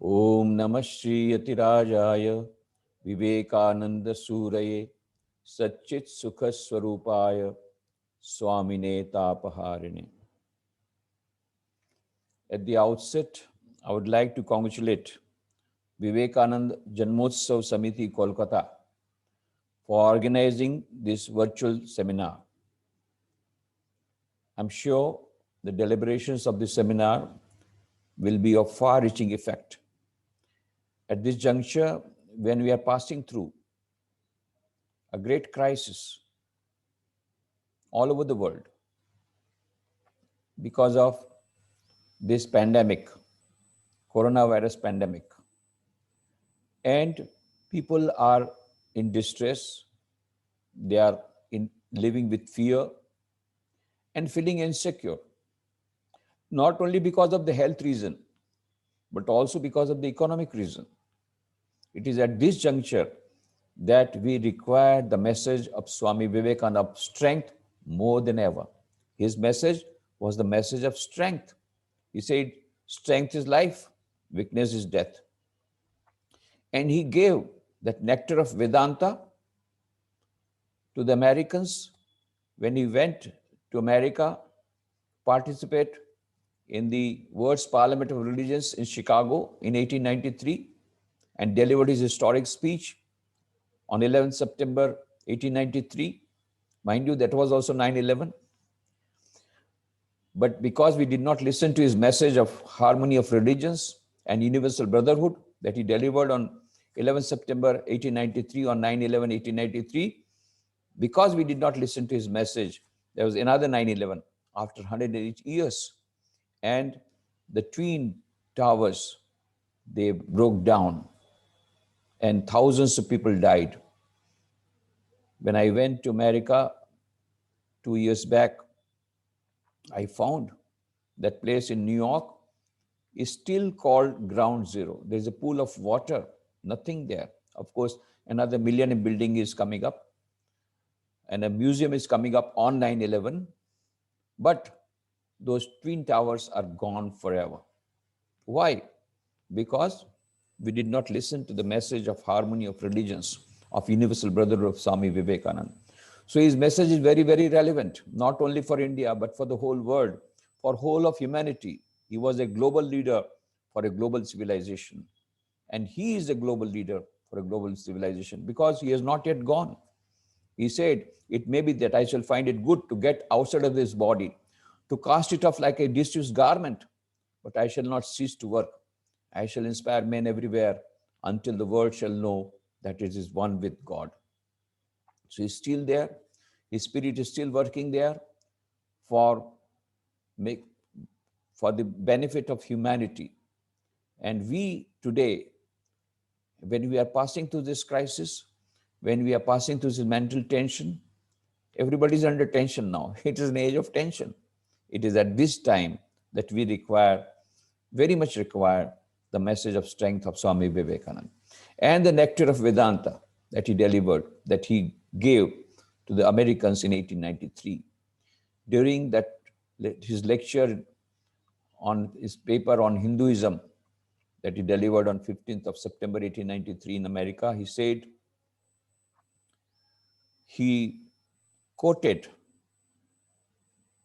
Om Namah Shri Yatirajaya Vivekananda Suraye Satchit Sukha Swarupaya Swamine Tapaharine. At the outset, I would like to congratulate Vivekananda Janmotsav Samiti Kolkata for organizing this virtual seminar. I'm sure the deliberations of this seminar will be of far-reaching effect. At this juncture, when we are passing through a great crisis all over the world because of this pandemic, coronavirus pandemic, and people are in distress, they are living with fear and feeling insecure, not only because of the health reason, but also because of the economic reason. It is at this juncture that we require the message of Swami Vivekananda of strength more than ever. His message was the message of strength. He said, strength is life, weakness is death. And he gave that nectar of Vedanta to the Americans when he went to America, participate in the World's Parliament of Religions in Chicago in 1893 and delivered his historic speech on 11th September 1893. Mind you, that was also 9/11. But because we did not listen to his message of harmony of religions and universal brotherhood that he delivered on 11th September 1893, on 9/11, 1893, because we did not listen to his message, there was another 9/11 after 108 years. And the Twin Towers, they broke down and thousands of people died. When I went to America 2 years back, I found that place in New York is still called Ground Zero. There's a pool of water, nothing there. Of course, another Millennium Building is coming up and a museum is coming up on 9/11, but those Twin Towers are gone forever. Why? Because we did not listen to the message of harmony of religions, of universal brotherhood of Swami Vivekananda. So his message is very, very relevant, not only for India, but for the whole world, for whole of humanity. He was a global leader for a global civilization. And he is a global leader for a global civilization because he has not yet gone. He said, it may be that I shall find it good to get outside of this body, to cast it off like a disused garment, but I shall not cease to work. I shall inspire men everywhere until the world shall know that it is one with God. So he's still there. His spirit is still working there for the benefit of humanity. And we today, when we are passing through this crisis, when we are passing through this mental tension, everybody's under tension now. It is an age of tension. It is at this time that we very much require the message of strength of Swami Vivekananda and the nectar of Vedanta that he delivered, that he gave to the Americans in 1893. During that, his lecture on his paper on Hinduism that he delivered on 15th of September 1893 in America, he said, he quoted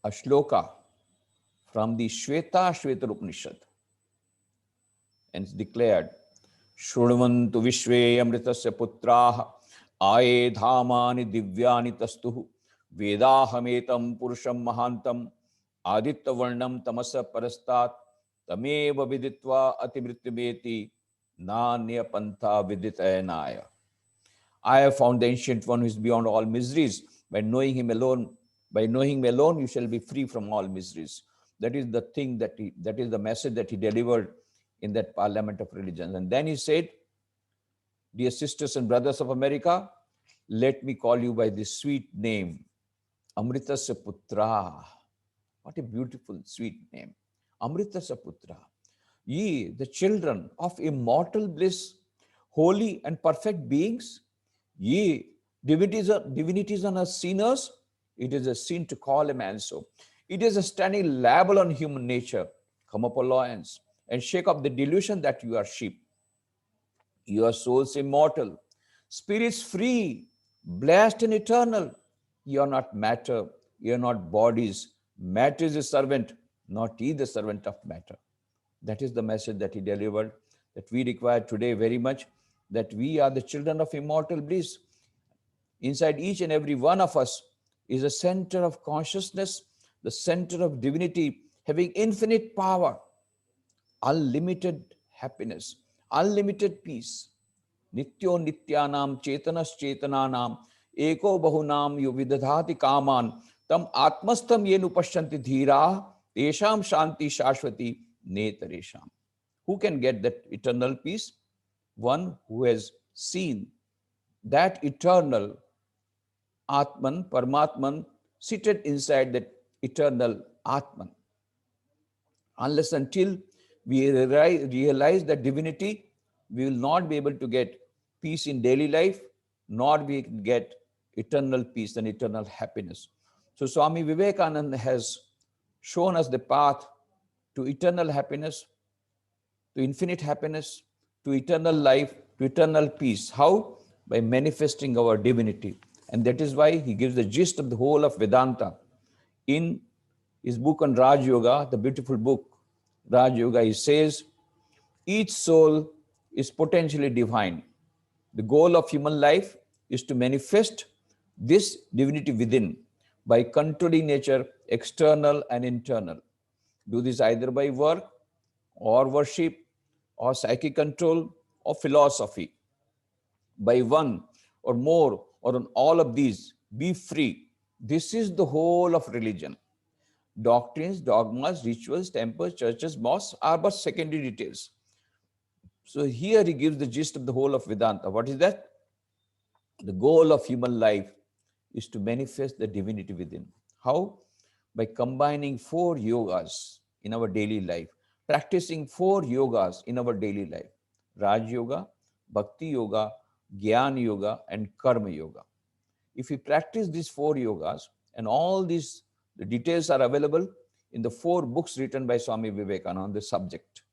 a shloka from the Shveta Upanishad and declared, Shrunvantu Vishve Amritasya Putraha Aye Dhamani Divyani Tastuhu Vedahametam Purusham Mahantam Aditya Varnam Tamasa Parastat Tameva Viditva Atimrityumeti Nanya Pantha Viditayanaya. I have found the ancient one who is beyond all miseries. By knowing him alone, you shall be free from all miseries. That is the thing that is the message that he delivered in that Parliament of Religions. And then he said, dear sisters and brothers of America, let me call you by this sweet name, Amritasya Putra. What a beautiful, sweet name. Amritasya Putra. Ye, the children of immortal bliss, holy and perfect beings, ye, divinities on us sinners, it is a sin to call a man so. It is a standing label on human nature. Come up, alliance. and shake off the delusion that you are sheep. Your soul's immortal, spirits free, blessed and eternal. You are not matter, you are not bodies. Matter is a servant, not ye the servant of matter. That is the message that he delivered, that we require today very much, that we are the children of immortal bliss. Inside each and every one of us is a center of consciousness, the center of divinity, having infinite power, unlimited happiness, unlimited peace. Nityo nityanam chetanas chetananam eko bahunam yu vidadhati kaman tam atmastam yenu pashyanti dhira tesham shanti shashvati netaresham. Who can get that eternal peace? One who has seen that eternal Atman, Paramatman, seated inside that eternal Atman. Unless until we realize that divinity, we will not be able to get peace in daily life, nor we get eternal peace and eternal happiness. So Swami Vivekananda has shown us the path to eternal happiness, to infinite happiness, to eternal life, to eternal peace. How? By manifesting our divinity. And that is why he gives the gist of the whole of Vedanta in his book on Raj Yoga, the beautiful book Raj Yoga. He says, each soul is potentially divine. The goal of human life is to manifest this divinity within by controlling nature, external and internal. Do this either by work or worship or psychic control or philosophy. By one or more or on all of these, be free. This is the whole of religion. Doctrines, dogmas, rituals, temples, churches, mosques are but secondary details. So here he gives the gist of the whole of Vedanta. What is that? The goal of human life is to manifest the divinity within. How? By combining 4 yogas in our daily life, practicing 4 yogas in our daily life: Raj Yoga, Bhakti Yoga, Jnana Yoga, and Karma Yoga. If we practice these 4 yogas, and all these the details are available in the 4 books written by Swami Vivekananda on this subject: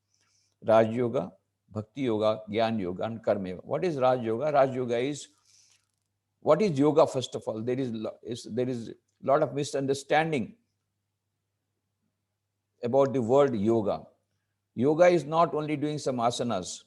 Raj Yoga, Bhakti Yoga, Jnana Yoga, and Karma Yoga. What is Raj Yoga? Raj Yoga is, what is yoga? First of all, there is a lot of misunderstanding about the word yoga. Yoga is not only doing some asanas.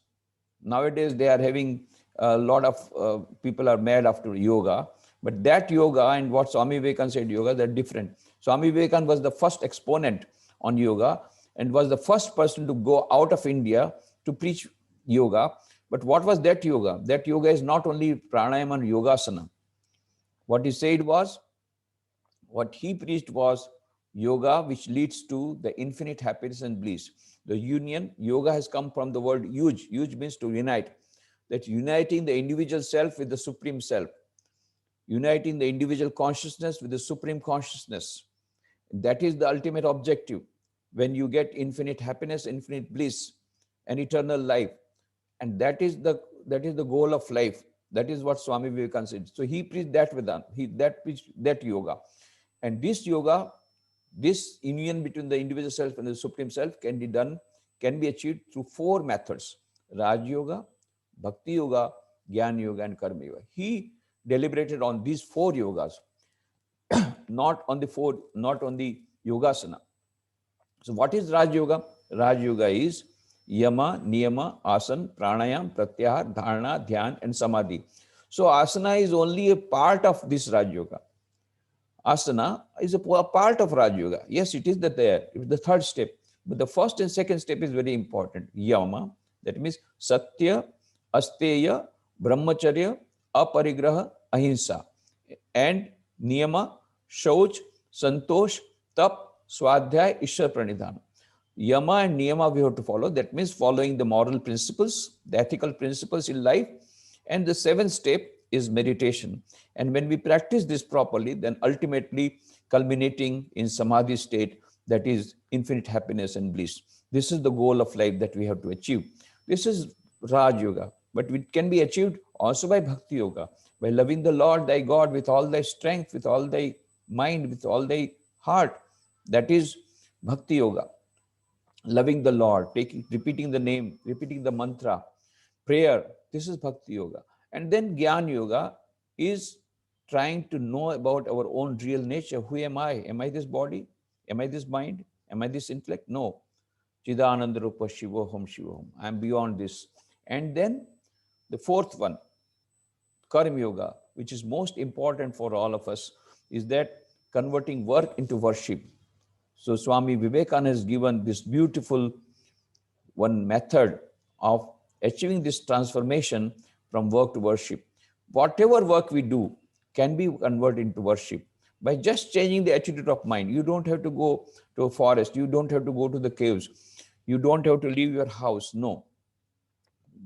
Nowadays, they are having a lot of people are mad after yoga, but that yoga and what Swami Vivekananda said yoga, they're different. Swami Vivekananda was the first exponent on yoga and was the first person to go out of India to preach yoga. But what was that yoga? That yoga is not only pranayama and yogasana. What he said was, what he preached was yoga which leads to the infinite happiness and bliss. The union, yoga has come from the word yuj. Yuj means to unite. That uniting the individual self with the supreme self. Uniting the individual consciousness with the supreme consciousness. That is the ultimate objective. When you get infinite happiness, infinite bliss, and eternal life. And that is the goal of life. That is what Swami Vivekananda said. So he preached that Vedanta. He preached that yoga. And this yoga, this union between the individual self and the supreme self can be achieved through 4 methods: Raj Yoga, Bhakti Yoga, Jnana Yoga, and Karma Yoga. He deliberated on these 4 yogas, not on the yogasana. So what is Raj Yoga? Raj Yoga is Yama, Niyama, Asana, Pranayam, Pratyahar, Dharana, Dhyan, and Samadhi. So asana is only a part of this Raj Yoga. Asana is a part of Raj Yoga. Yes, it is the 3rd step. But the first and second step is very important. Yama, that means Satya, Asteya, Brahmacharya, Aparigraha, Ahimsa. And Niyama, Shauch, Santosh, Tap, Swadhyay, Ishwar Pranidhana. Yama and Niyama we have to follow. That means following the moral principles, the ethical principles in life. And the 7th step is meditation. And when we practice this properly, then ultimately culminating in Samadhi state, that is infinite happiness and bliss. This is the goal of life that we have to achieve. This is Raj Yoga, but it can be achieved also by Bhakti Yoga, by loving the Lord thy God with all thy strength, with all thy mind, with all thy heart. That is Bhakti Yoga. loving the Lord, repeating the name, repeating the mantra, prayer. This is Bhakti Yoga. And then Gyan Yoga is trying to know about our own real nature. Who am I? Am I this body? Am I this mind? Am I this intellect? No. Chidananda Rupa Shivoham Shivoham. I am beyond this. And then the fourth one, Karma Yoga, which is most important for all of us, is that converting work into worship. So Swami Vivekananda has given this beautiful one method of achieving this transformation from work to worship. Whatever work we do can be converted into worship by just changing the attitude of mind. You don't have to go to a forest. You don't have to go to the caves. You don't have to leave your house. No.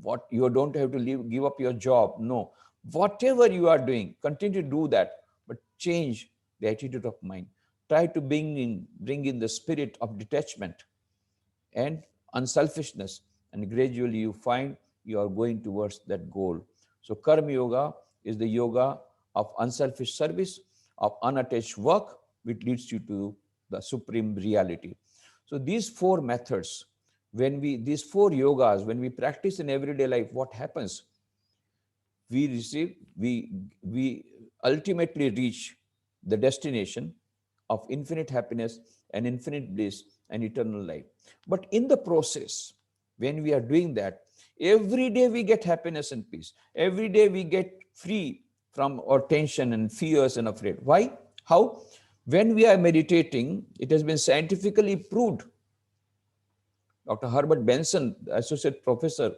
What you don't have to give up your job. No. Whatever you are doing, continue to do that, but change the attitude of mind. Try to bring in the spirit of detachment and unselfishness, and gradually you find you are going towards that goal. So Karma Yoga is the yoga of unselfish service, of unattached work, which leads you to the supreme reality. So these four methods, these four yogas, when we practice in everyday life, what happens? We ultimately reach the destination of infinite happiness and infinite bliss and eternal life. But in the process, when we are doing that, every day we get happiness and peace. Every day we get free from our tension and fears and afraid. Why? How? When we are meditating, it has been scientifically proved. Dr. Herbert Benson, the associate professor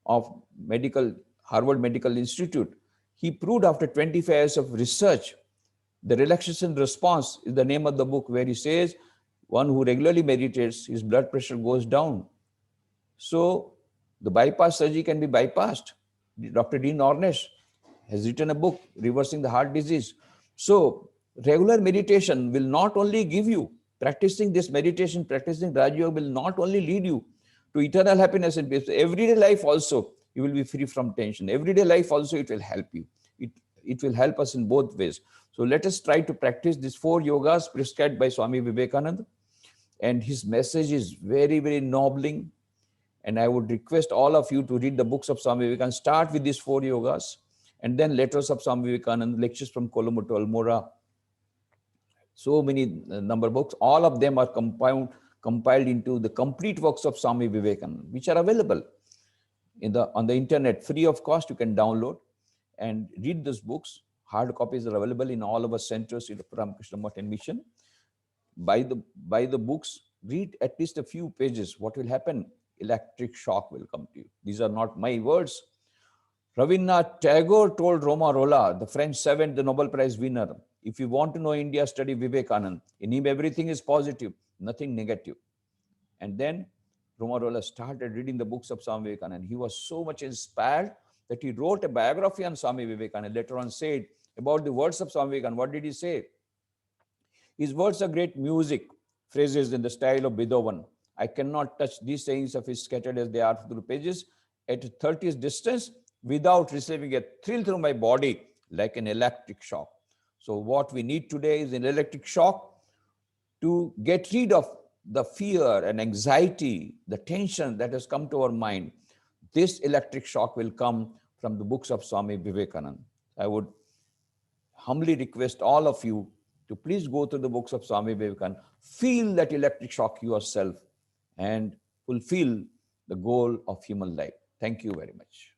of Harvard Medical Institute, he proved after 25 years of research, the relaxation response is the name of the book, where he says one who regularly meditates, his blood pressure goes down. So the bypass surgery can be bypassed. Dr. Dean Ornish has written a book, Reversing the Heart Disease. So regular meditation will not only give you, practicing this meditation, practicing Raja Yoga will not only lead you to eternal happiness and peace. Everyday life also, you will be free from tension. Everyday life also, it will help you. It will help us in both ways. So let us try to practice these four yogas prescribed by Swami Vivekananda. And his message is very, very ennobling. And I would request all of you to read the books of Swami Vivekananda. Start with these four yogas, and then letters of Swami Vivekananda, lectures from Colombo to Almora. So many number of books. All of them are compiled into the complete works of Swami Vivekananda, which are available on the internet, free of cost. You can download and read those books. Hard copies are available in all of our centers in the Ramakrishna Math and Mission. Buy the books, read at least a few pages. What will happen? Electric shock will come to you. These are not my words. Rabindranath Tagore told Roma Rolla, the French savant, the Nobel Prize winner, if you want to know India, study Vivekananda. In him, everything is positive, nothing negative. And then Roma Rolla started reading the books of Swami Vivekananda. He was so much inspired that he wrote a biography on Swami Vivekananda. Later on said about the words of Swami Vivekananda. What did he say? His words are great music, phrases in the style of Beethoven. I cannot touch these sayings of his scattered as they are through pages at 30's distance without receiving a thrill through my body like an electric shock. So what we need today is an electric shock to get rid of the fear and anxiety, the tension that has come to our mind. This electric shock will come from the books of Swami Vivekananda. I would humbly request all of you to please go through the books of Swami Vivekananda, feel that electric shock yourself, and fulfill the goal of human life. Thank you very much.